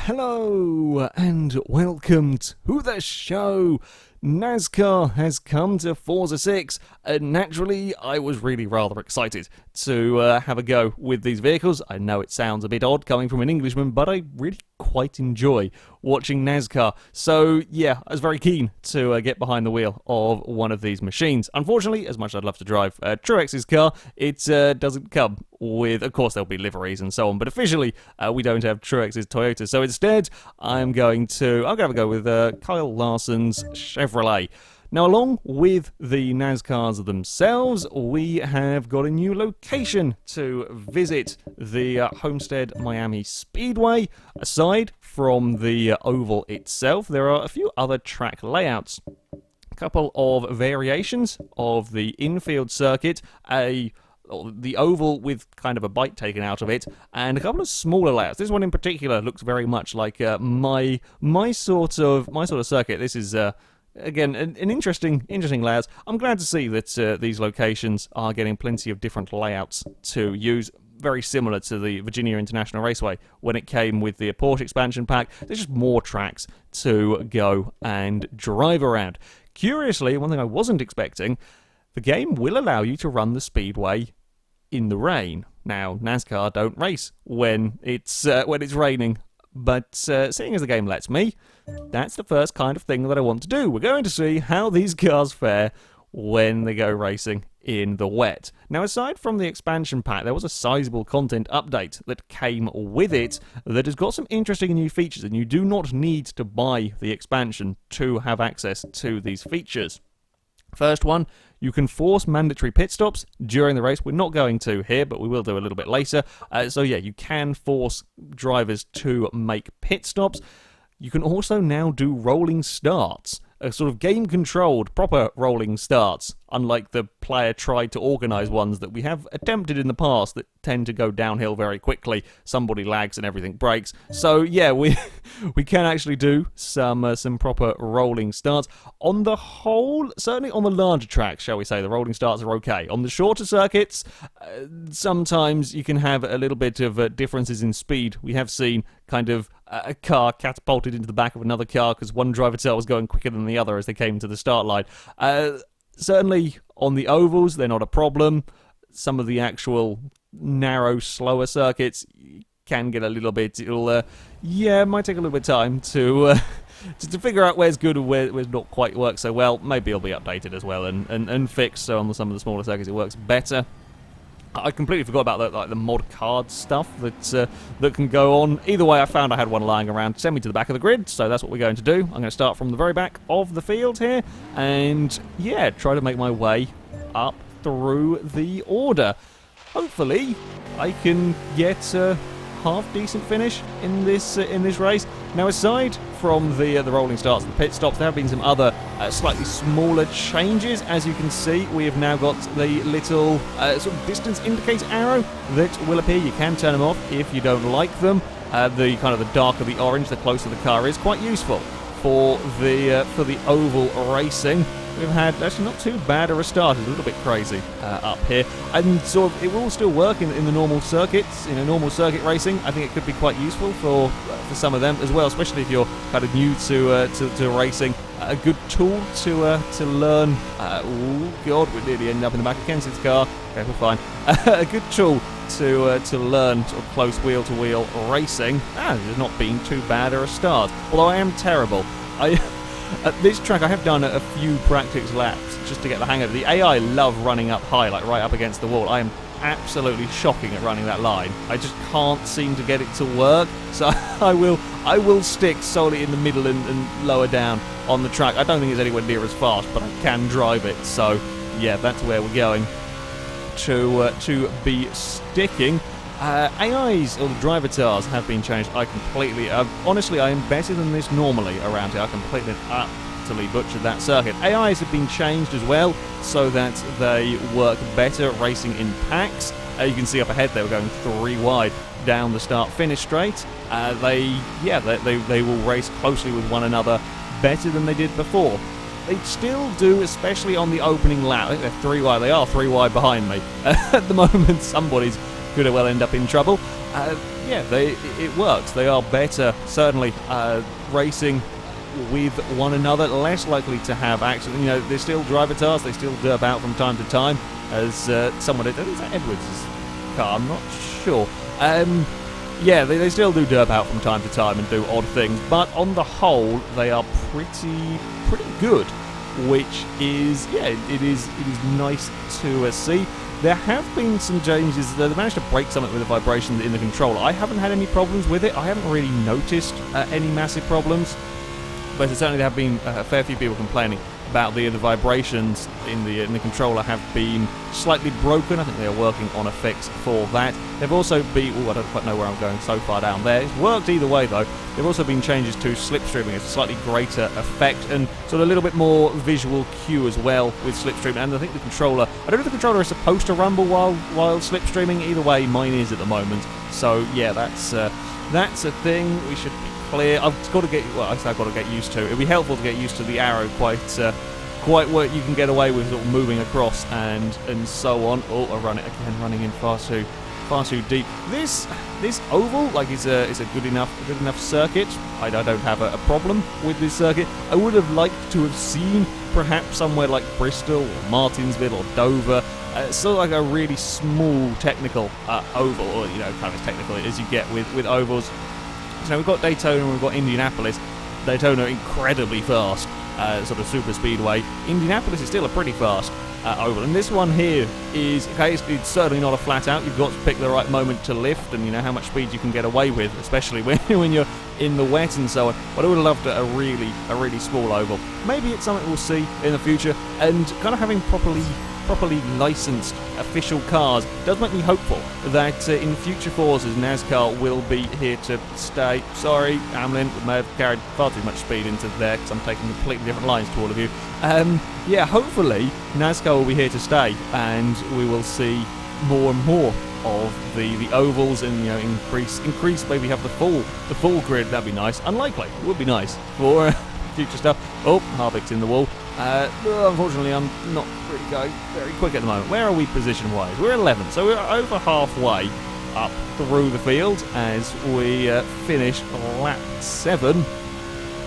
Hello and welcome to the show. Nascar has come to Forza 6, and naturally I was really rather excited to have a go with these vehicles. I know it sounds a bit odd coming from an Englishman, but I really quite enjoy watching NASCAR. So yeah, I was very keen to get behind the wheel of one of these machines. Unfortunately, as much as I'd love to drive Truex's car, it doesn't come with, of course there'll be liveries and so on, but officially we don't have Truex's Toyota. So instead, I'm going to have a go with Kyle Larson's Chevrolet. Now, along with the NASCARs themselves, we have got a new location to visit, the Homestead Miami Speedway. Aside from the oval itself, there are a few other track layouts. A couple of variations of the infield circuit, the oval with kind of a bite taken out of it, and a couple of smaller layouts. This one in particular looks very much like my sort of circuit. This is again, an interesting layout. I'm glad to see that these locations are getting plenty of different layouts to use, very similar to the Virginia International Raceway when it came with the Porsche expansion pack. There's just more tracks to go and drive around. Curiously, one thing I wasn't expecting, the game will allow you to run the speedway in the rain. Now, NASCAR don't race when it's raining, but seeing as the game lets me, that's the first kind of thing that I want to do. We're going to see how these cars fare when they go racing in the wet. Now, aside from the expansion pack, there was a sizable content update that came with it that has got some interesting new features, and you do not need to buy the expansion to have access to these features. First one, you can force mandatory pit stops during the race. We're not going to here, but we will do a little bit later. So yeah, you can force drivers to make pit stops. You can also now do rolling starts, a sort of game-controlled, proper rolling starts, unlike the player-tried to organise ones that we have attempted in the past that tend to go downhill very quickly. Somebody lags and everything breaks. So yeah, we can actually do some proper rolling starts. On the whole, certainly on the larger tracks, shall we say, the rolling starts are okay. On the shorter circuits, sometimes you can have a little bit of differences in speed. We have seen kind of a car catapulted into the back of another car because one driver was going quicker than the other as they came to the start line. Certainly on the ovals, they're not a problem. Some of the actual narrow, slower circuits can get a little bit. It might take a little bit of time to figure out where's good and where's not quite work so well. Maybe it'll be updated as well and fixed, so on some of the smaller circuits it works better. I completely forgot about the mod card stuff that can go on. Either way, I found I had one lying around. Send me to the back of the grid, so that's what we're going to do. I'm going to start from the very back of the field here, and yeah, try to make my way up through the order. Hopefully, I can get a half-decent finish in this race. Now, aside from the rolling starts and the pit stops, there have been some other slightly smaller changes. As you can see, we have now got the little sort of distance indicator arrow that will appear. You can turn them off if you don't like them. The kind of the darker the orange, the closer the car is, quite useful for the oval racing. We've had actually not too bad a start. It's a little bit crazy up here, and sort of it will still work in the normal circuits. In a normal circuit racing, I think it could be quite useful for some of them as well, especially if you're kind of new to racing. A good tool to learn. Oh God, we nearly ended up in the back of Kensing's car. Okay, we're fine. A good tool to learn sort of close wheel-to-wheel racing. It's not been too bad a start. Although I am terrible. At this track, I have done a few practice laps just to get the hang of it. The AI love running up high, like right up against the wall. I am absolutely shocking at running that line. I just can't seem to get it to work. So I will stick solely in the middle and lower down on the track. I don't think it's anywhere near as fast, but I can drive it. So yeah, that's where we're going to be sticking. AIs, or the driver tars, have been changed. Honestly, I am better than this normally around here. I completely, utterly butchered that circuit. AIs have been changed as well, so that they work better racing in packs. You can see up ahead they were going 3 wide down the start-finish straight. They will race closely with one another better than they did before. They still do, especially on the opening lap. I think they're 3 wide. They are 3 wide behind me. At the moment, somebody's could well end up in trouble. yeah, it works. They are better, certainly, racing with one another, less likely to have accidents. You know, they still drive cars, they still derp out from time to time, as someone did. Is that Edwards' car? I'm not sure. Yeah, they still do derp out from time to time and do odd things, but on the whole, they are pretty good, which is, yeah, it is nice to see. There have been some changes. They managed to break something with the vibrations in the controller. I haven't had any problems with it. I haven't really noticed any massive problems, but certainly there have been a fair few people complaining about the vibrations in the controller have been slightly broken. I think they are working on a fix for that. They've also been, I don't quite know where I'm going so far down there. It's worked either way though. There have also been changes to slipstreaming. It's a slightly greater effect and sort of a little bit more visual cue as well with slipstreaming. And I think the controller, I don't know if the controller is supposed to rumble while slipstreaming. Either way, mine is at the moment. So yeah, that's a thing. We should be clear. I've got to get, well, I've got to get used to. It'd be helpful to get used to the arrow quite what you can get away with sort of moving across and so on. Oh, I run it again, running in far too deep. This oval, like, is a good enough circuit. I don't have a problem with this circuit. I would have liked to have seen perhaps somewhere like Bristol or Martinsville or Dover, sort of like a really small technical oval, or you know, kind of as technical as you get with ovals. So we've got Daytona and we've got Indianapolis. Daytona incredibly fast, sort of super speedway. Indianapolis is still a pretty fast oval, and this one here is, okay, it's certainly not a flat out. You've got to pick the right moment to lift, and you know how much speed you can get away with, especially when you're in the wet and so on. But I would have loved a really small oval. Maybe it's something we'll see in the future, and kind of having properly licensed official cars does make me hopeful that in future Forzas, NASCAR will be here to stay. Sorry, Hamlin, we may have carried far too much speed into there because I'm taking completely different lines to all of you. Yeah, hopefully NASCAR will be here to stay, and we will see more and more of the ovals, and you know, increase. Maybe have the full grid. That'd be nice. Unlikely. It would be nice for future stuff. Oh, Harvick's in the wall. Unfortunately, I'm not really going very quick at the moment. Where are we position-wise? We're 11th, so we're over halfway up through the field as we finish lap 7.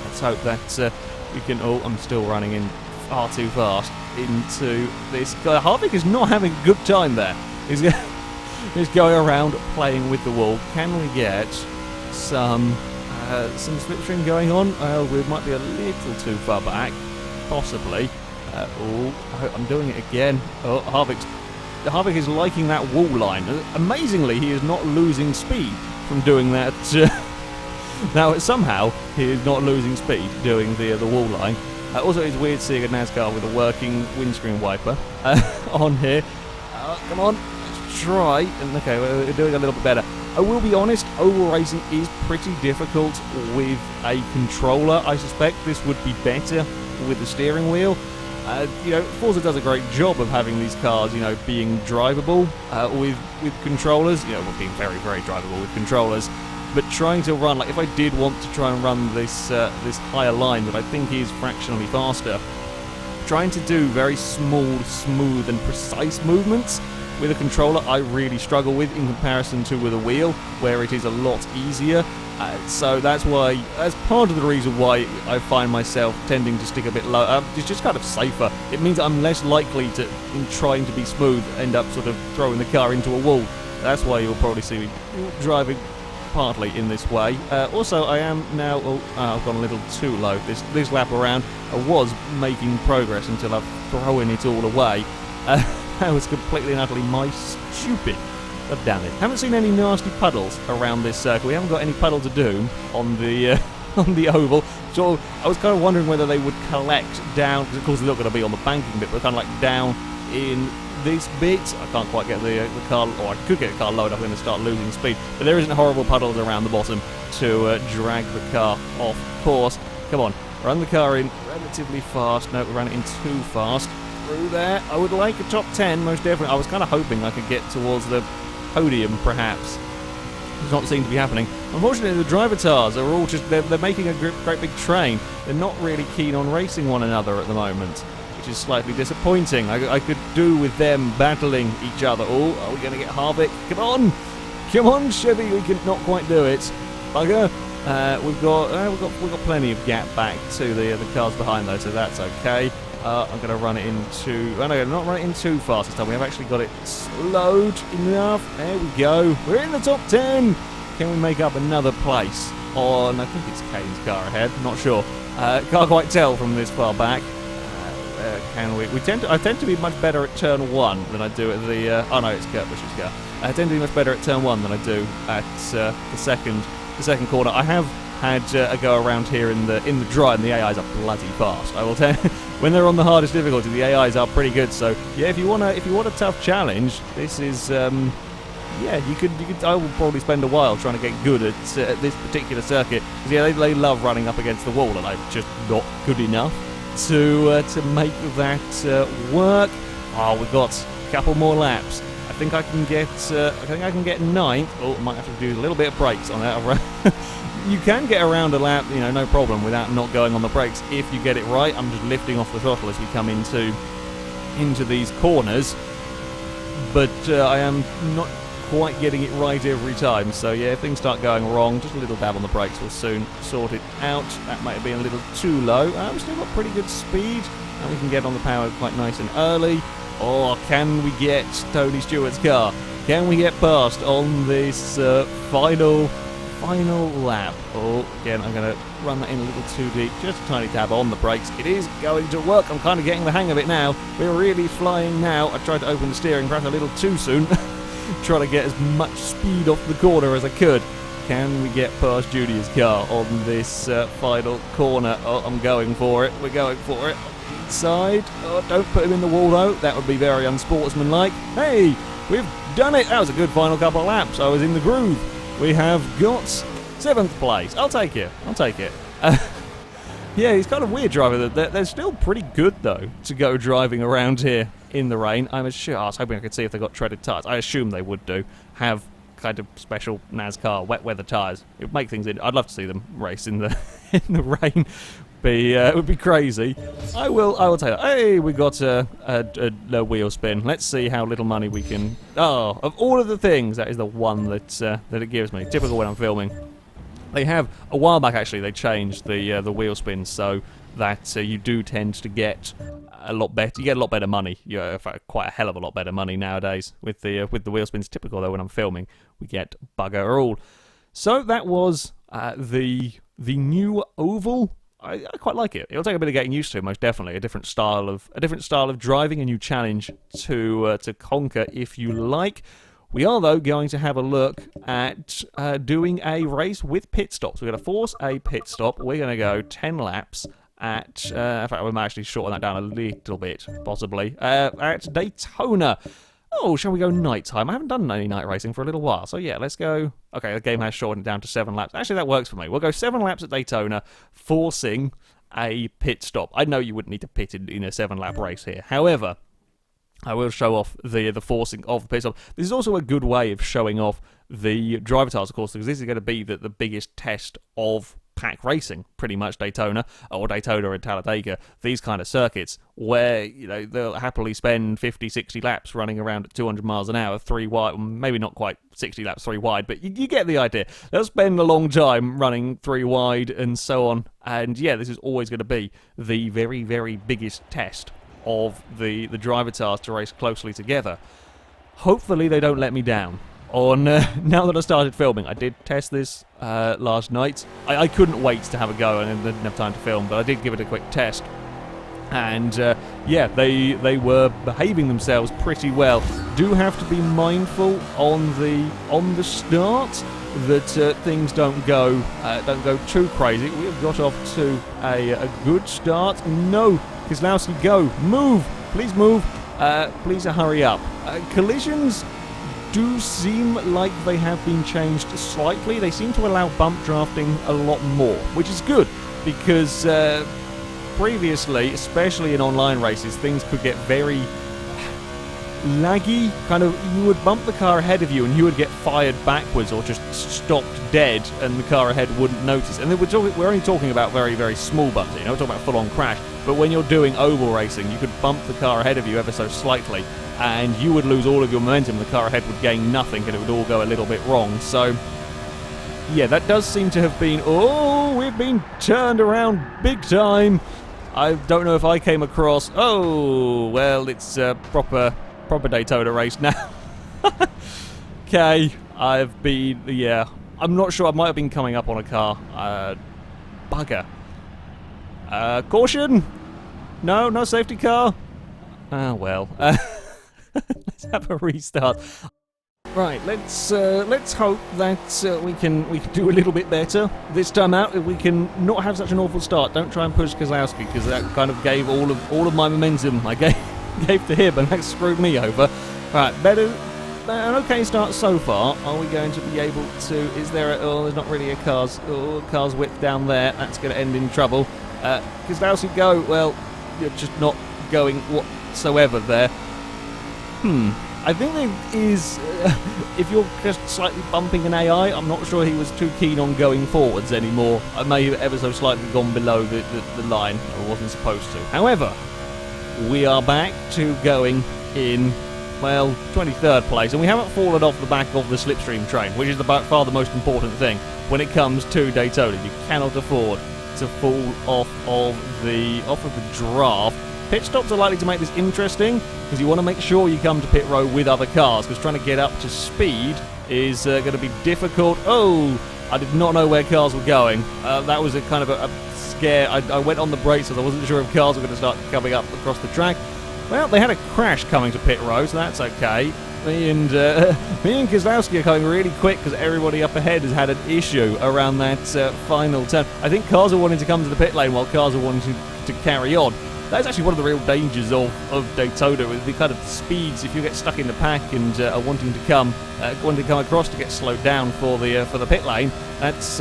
Let's hope that we can... Oh, I'm still running in far too fast into this guy. Harvick is not having a good time there. He's going around playing with the wall. Can we get some slipstream going on? We might be a little too far back. Possibly. Oh, I'm doing it again. Oh, Harvick is liking that wall line. Amazingly, he is not losing speed from doing that. Now, somehow, he is not losing speed doing the wall line. Also, it's weird seeing a NASCAR with a working windscreen wiper on here. Come on, let's try. And okay, we're doing a little bit better. I will be honest, oval racing is pretty difficult with a controller. I suspect this would be better with the steering wheel. You know, Forza does a great job of having these cars, you know, being drivable with controllers. You know, being very, very drivable with controllers. But trying to run, like if I did want to try and run this higher line that I think is fractionally faster, trying to do very small, smooth, and precise movements with a controller, I really struggle with in comparison to with a wheel, where it is a lot easier. So that's part of the reason why I find myself tending to stick a bit low. It's just kind of safer. It means I'm less likely to, in trying to be smooth, end up sort of throwing the car into a wall. That's why you'll probably see me driving partly in this way. Also, I am now... I've gone a little too low this lap around. I was making progress until I've thrown it all away. That was completely and utterly my stupid... God damn it. Haven't seen any nasty puddles around this circle. We haven't got any puddles of doom on the on the oval. So I was kind of wondering whether they would collect down, because of course they're not going to be on the banking bit, but kind of like down in this bit. I can't quite get the car, or I could get the car low enough, I'm going to start losing speed. But there isn't horrible puddles around the bottom to drag the car off course. Come on, run the car in relatively fast. No, we ran it in too fast. Through there. I would like a top 10, most definitely. I was kind of hoping I could get towards the podium, perhaps. Does not seem to be happening. Unfortunately, the driver tars are all just... They're making a great big train. They're not really keen on racing one another at the moment, which is slightly disappointing. I could do with them battling each other. Oh, are we going to get Harvick? Come on! Come on, Chevy, we can not quite do it. Bugger. We've got plenty of gap back to the cars behind though, so that's okay. I'm going to run it into... Oh no, not run it in too fast this time. We have actually got it slowed enough. There we go. We're in the top 10. Can we make up another place on... I think it's Kane's car ahead. Not sure. Can't quite tell from this far back. Can we? I tend to be much better at turn 1 than I do at the... oh no, it's Kurt Busch's car. I tend to be much better at turn 1 than I do at the second corner. I have had a go around here in the dry, and the AIs are bloody fast. I will tell you, when they're on the hardest difficulty, the AIs are pretty good. So yeah, if you want a tough challenge, this is yeah, you could. I will probably spend a while trying to get good at this particular circuit. Because yeah, they love running up against the wall, and I'm just not good enough to make that work. Oh, we've got a couple more laps. I think I can get 9th. Oh, I might have to do a little bit of brakes on that. You can get around a lap, you know, no problem without not going on the brakes if you get it right. I'm just lifting off the throttle as we come into these corners, but I am not quite getting it right every time. So yeah, if things start going wrong, just a little dab on the brakes will soon sort it out. That might have been a little too low. We've still got pretty good speed, and we can get on the power quite nice and early. Or can we get Tony Stewart's car? Can we get past on this final lap? Oh, again, I'm going to run that in a little too deep. Just a tiny dab on the brakes. It is going to work. I'm kind of getting the hang of it now. We're really flying now. I tried to open the steering perhaps a little too soon. Trying to get as much speed off the corner as I could. Can we get past Judy's car on this final corner? Oh, I'm going for it. We're going for it. Side. Oh, don't put him in the wall though. That would be very unsportsmanlike. Hey, we've done it. That was a good final couple of laps. I was in the groove. We have got 7th place. I'll take it. I'll take it. Yeah, he's kind of weird driver. They're still pretty good though to go driving around here in the rain. I was hoping I could see if they got treaded tyres. I assume they would have kind of special NASCAR wet weather tyres. It would make things. I'd love to see them race in the rain. It would be crazy. I will take that. Hey, we got a wheel spin. Let's see how little money we can... Oh, of all of the things, that is the one that it gives me. Typical when I'm filming. They have, a while back actually, they changed the wheel spins so that you do tend to get a lot better. You get a lot better money. In fact, quite a hell of a lot better money nowadays with the wheel spins. Typical though when I'm filming, we get bugger all. So that was the new oval. I quite like it. It'll take a bit of getting used to, most definitely. A different style of driving, a new challenge to conquer, if you like. We are though going to have a look at doing a race with pit stops. We're going to force a pit stop. We're going to go 10 laps at. In fact, we might actually shorten that down a little bit, possibly at Daytona. Oh, shall we go nighttime? I haven't done any night racing for a little while, so yeah, let's go. Okay, the game has shortened it down to 7 laps. Actually, that works for me. We'll go 7 laps at Daytona, forcing a pit stop. I know you wouldn't need to pit in a 7-lap race here. However, I will show off the forcing of the pit stop. This is also a good way of showing off the driver tires, of course, because this is going to be the biggest test of pack racing, pretty much Daytona and Talladega, these kind of circuits where, you know, they'll happily spend 50, 60 laps running around at 200 miles an hour, 3 wide, maybe not quite 60 laps 3 wide, but you get the idea. They'll spend a long time running 3 wide and so on, and yeah, this is always going to be the very, very biggest test of the driver tires to race closely together. Hopefully they don't let me down. Now that I started filming, I did test this last night. I couldn't wait to have a go and didn't have time to film, but I did give it a quick test. And yeah, they were behaving themselves pretty well. Do have to be mindful on the start that things don't go too crazy. We have got off to a good start. No, Keselowski, go, move, please move, please hurry up. Collisions do seem like they have been changed slightly. They seem to allow bump drafting a lot more, which is good because previously, especially in online races, things could get very laggy. Kind of, you would bump the car ahead of you and you would get fired backwards or just stopped dead and the car ahead wouldn't notice. And we're only talking about very, very small bumps. You know, we're talking about full-on crash. but when you're doing oval racing, you could bump the car ahead of you ever so slightly, and you would lose all of your momentum. The car ahead would gain nothing, and it would all go a little bit wrong. So, yeah, that does seem to have been... Oh, we've been turned around big time. I don't know if I came across... Oh, well, it's a proper Daytona race now. Okay, I've been... Yeah, I'm not sure. I might have been coming up on a car. Bugger. Caution! No safety car. Ah, well. Let's have a restart. Right, let's hope that we can do a little bit better this time out. If we can not have such an awful start. Don't try and push Kozlowski, because that kind of gave all of my momentum I gave to him, and that screwed me over. Right, better. An okay start so far. Are we going to be able to... Is there a... Oh, there's not really a car's whip down there. That's going to end in trouble. Kozlowski, go. Well, you're just not going whatsoever there. I think there is... if you're just slightly bumping an AI, I'm not sure he was too keen on going forwards anymore. I may have ever so slightly gone below the line. I wasn't supposed to. However, we are back to going in... Well, 23rd place, and we haven't fallen off the back of the slipstream train, which is by far the most important thing when it comes to Daytona. You cannot afford to fall off of the draft. Pit stops are likely to make this interesting, because you want to make sure you come to pit road with other cars, because trying to get up to speed is going to be difficult. Oh, I did not know where cars were going. That was a kind of a scare. I went on the brakes, so I wasn't sure if cars were going to start coming up across the track. Well, they had a crash coming to pit road, so that's okay. Me and Kozlowski are coming really quick because everybody up ahead has had an issue around that final turn. I think cars are wanting to come to the pit lane while cars are wanting to carry on. That's actually one of the real dangers of Daytona, with the kind of speeds. If you get stuck in the pack and are wanting to come across to get slowed down for the pit lane, that's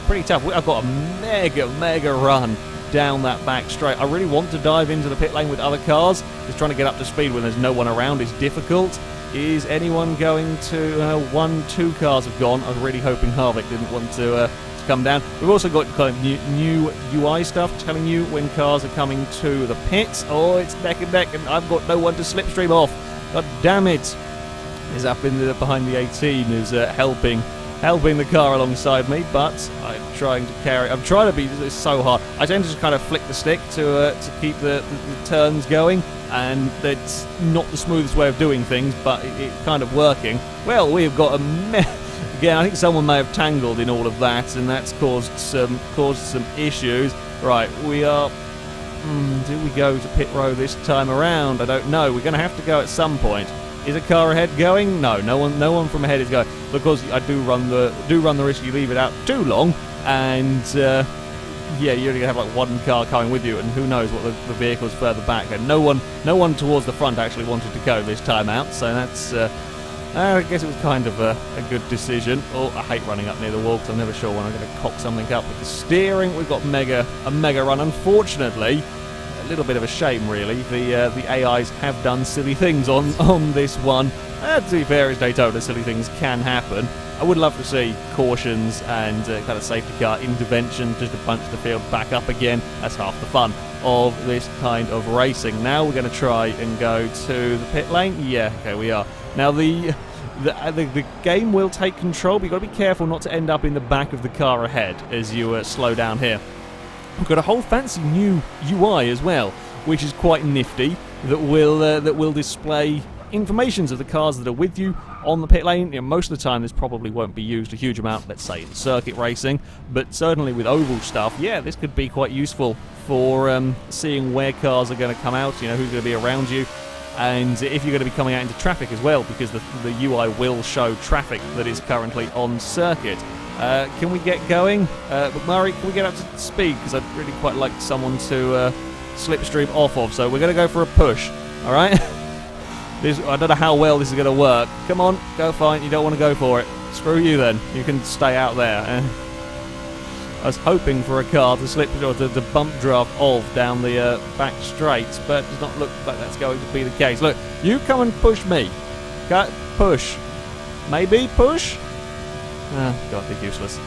pretty tough. I've got a mega run down that back straight. I really want to dive into the pit lane with other cars. Just trying to get up to speed when there's no one around is difficult. Is anyone going to... 2 cars have gone. I was really hoping Harvick didn't want to come down. We've also got kind of new UI stuff telling you when cars are coming to the pits. Oh, it's neck and neck, and I've got no one to slipstream off. God damn it. Is up behind the 18 is helping the car alongside me, but I'm trying to carry... I'm trying to be... It's so hard. I tend to just kind of flick the stick to keep the turns going, and it's not the smoothest way of doing things, but it's kind of working. Well, we've got a mess... Again, I think someone may have tangled in all of that, and that's caused some issues. Right, we are... do we go to pit road this time around? I don't know. We're going to have to go at some point. Is a car ahead going? No one from ahead is going, because I do run the risk you leave it out too long, and you're only gonna have like one car coming with you, and who knows what the vehicle's further back. And no one towards the front actually wanted to go this time out, so that's I guess it was kind of a good decision. Oh, I hate running up near the wall because I'm never sure when I'm going to cock something up with the steering. We've got a mega run. Unfortunately, a little bit of a shame, really. The AIs have done silly things on this one. To be fair, it's Daytona, silly things can happen. I would love to see cautions and kind of safety car intervention just to bunch the field back up again. That's half the fun of this kind of racing. Now we're going to try and go to the pit lane. Yeah, okay, we are. Now the game will take control, but you've got to be careful not to end up in the back of the car ahead as you slow down here. We've got a whole fancy new UI as well, which is quite nifty, that will display informations of the cars that are with you on the pit lane. You know, most of the time this probably won't be used a huge amount, let's say in circuit racing, but certainly with oval stuff, yeah, this could be quite useful for seeing where cars are going to come out, you know, who's going to be around you, and if you're going to be coming out into traffic as well, because the UI will show traffic that is currently on circuit. Can we get going? McMurray, can we get up to speed? Because I'd really quite like someone to slipstream off of, so we're going to go for a push, alright? I don't know how well this is going to work. Come on, go fine, you don't want to go for it. Screw you then, you can stay out there. I was hoping for a car to slip or to bump draft off down the back straights, but it does not look like that's going to be the case. Look, you come and push me. Push. Maybe push? God, they're useless.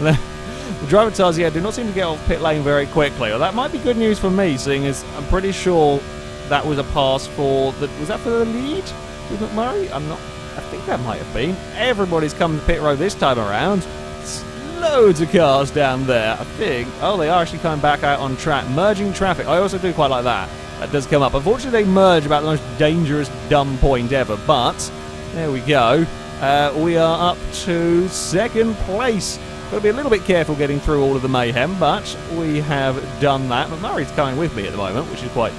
The driver tires, yeah, do not seem to get off pit lane very quickly. Well, that might be good news for me, seeing as I'm pretty sure that was a pass for the... Was that for the lead with McMurray? I think that might have been. Everybody's coming to pit road this time around. It's loads of cars down there, I think. Oh, they are actually coming back out on track. Merging traffic. I also do quite like that. That does come up. Unfortunately, they merge about the most dangerous, dumb point ever. But, there we go. We are up to second place. Got to be a little bit careful getting through all of the mayhem, but we have done that. McMurray's coming with me at the moment, which is quite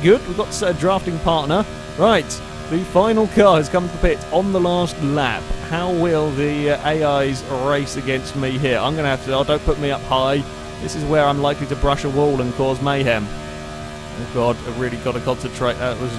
good. We've got a drafting partner. Right, the final car has come to the pit on the last lap. How will the AIs race against me here? I'm going to have to... Oh, don't put me up high. This is where I'm likely to brush a wall and cause mayhem. Oh God, I've really got to concentrate. That was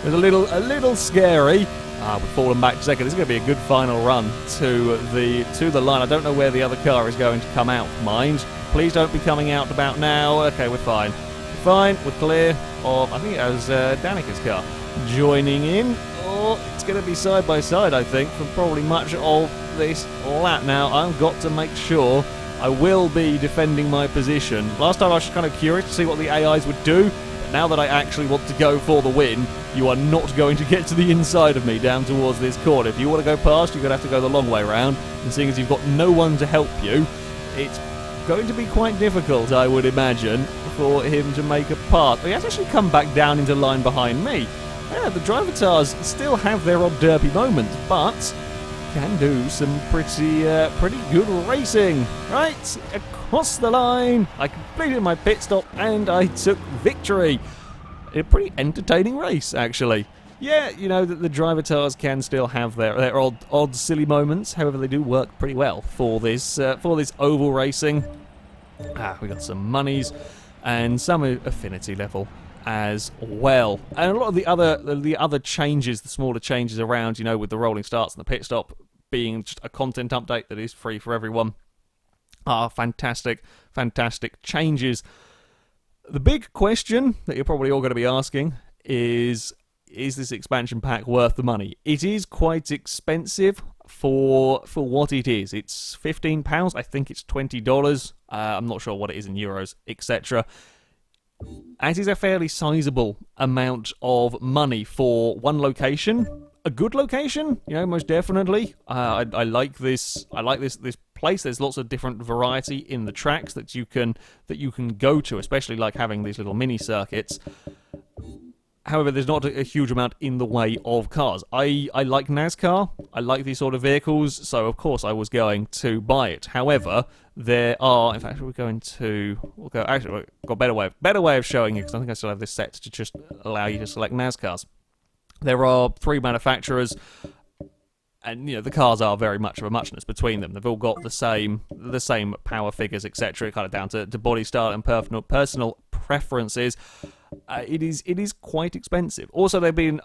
it was a little scary. We've fallen back to second. This is going to be a good final run to the line. I don't know where the other car is going to come out, mind. Please don't be coming out about now. Okay, we're fine. We're fine. We're clear of, I think it was Danica's car joining in. Oh, it's going to be side by side, I think, for probably much of this lap now. I've got to make sure I will be defending my position. Last time I was just kind of curious to see what the AIs would do. Now that I actually want to go for the win, you are not going to get to the inside of me down towards this corner. If you want to go past, you're going to have to go the long way round. And seeing as you've got no one to help you, it's going to be quite difficult, I would imagine, for him to make a pass. He has actually come back down into line behind me. Yeah, the driver tars still have their odd derpy moments, but can do some pretty good racing. Right, across the line, I completed my pit stop and I took victory. A pretty entertaining race, actually. Yeah, you know that the driver tars can still have their odd silly moments. However, they do work pretty well for this oval racing. We got some monies and some affinity level as well, and a lot of the other changes, the smaller changes around, you know, with the rolling starts and the pit stop being just a content update that is free for everyone, are fantastic changes. The big question that you're probably all going to be asking is this expansion pack worth the money? It is quite expensive for what it is. It's £15. I think it's $20. I'm not sure what it is in euros, etc. It is a fairly sizable amount of money for one location. A good location, you know, most definitely. I like this. I like this place. There's lots of different variety in the tracks that you can go to, especially like having these little mini circuits. However, there's not a huge amount in the way of cars. I like NASCAR. I like these sort of vehicles, so of course I was going to buy it. However, there are... In fact, we'll go... Actually, we've got a better way of showing you, because I think I still have this set to just allow you to select NASCARs. There are 3 manufacturers, and you know the cars are very much of a muchness between them. They've all got the same power figures, etc. Kind of down to body style and personal preferences. It is quite expensive. Also, they've been.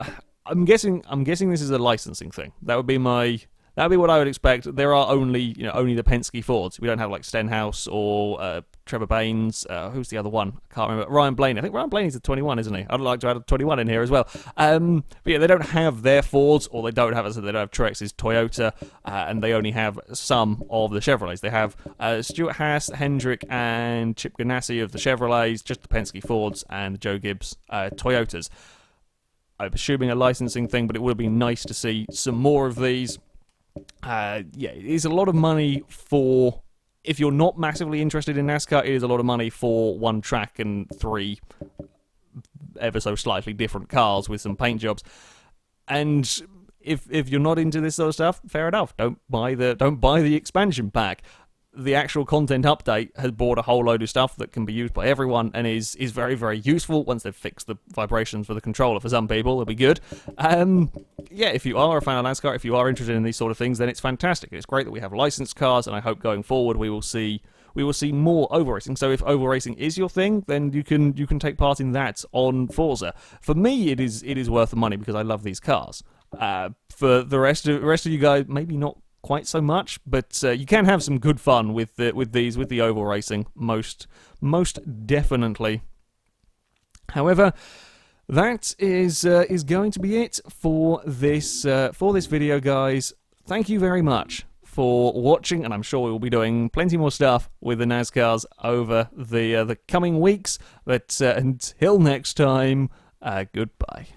I'm guessing this is a licensing thing. That would be what I would expect. There are only the Penske Fords. We don't have like Stenhouse or Trevor Baines. Who's the other one? I can't remember. Ryan Blaney. I think Ryan Blaney's a 21, isn't he? I'd like to add a 21 in here as well. But yeah, they don't have their Fords, or they don't have Trex's Toyota, and they only have some of the Chevrolets. They have Stuart Haas, Hendrick, and Chip Ganassi of the Chevrolets, just the Penske Fords and the Joe Gibbs Toyotas. I'm assuming a licensing thing, but it would have been nice to see some more of these. Yeah, it is a lot of money for... If you're not massively interested in NASCAR, it is a lot of money for one track and 3 ever so slightly different cars with some paint jobs. And if you're not into this sort of stuff, fair enough. Don't buy the expansion pack. The actual content update has brought a whole load of stuff that can be used by everyone and is very, very useful once they've fixed the vibrations for the controller. For some people, it'll be good. Yeah, if you are a fan of NASCAR, if you are interested in these sort of things, then it's fantastic. It's great that we have licensed cars, and I hope going forward we will see more oval racing. So if oval racing is your thing, then you can take part in that on Forza. For me, it is worth the money because I love these cars. For the rest of you guys, maybe not quite so much, but you can have some good fun with the oval racing, most definitely. However, that is going to be it for this video, guys. Thank you very much for watching, and I'm sure we will be doing plenty more stuff with the NASCARs over the coming weeks. But until next time, goodbye.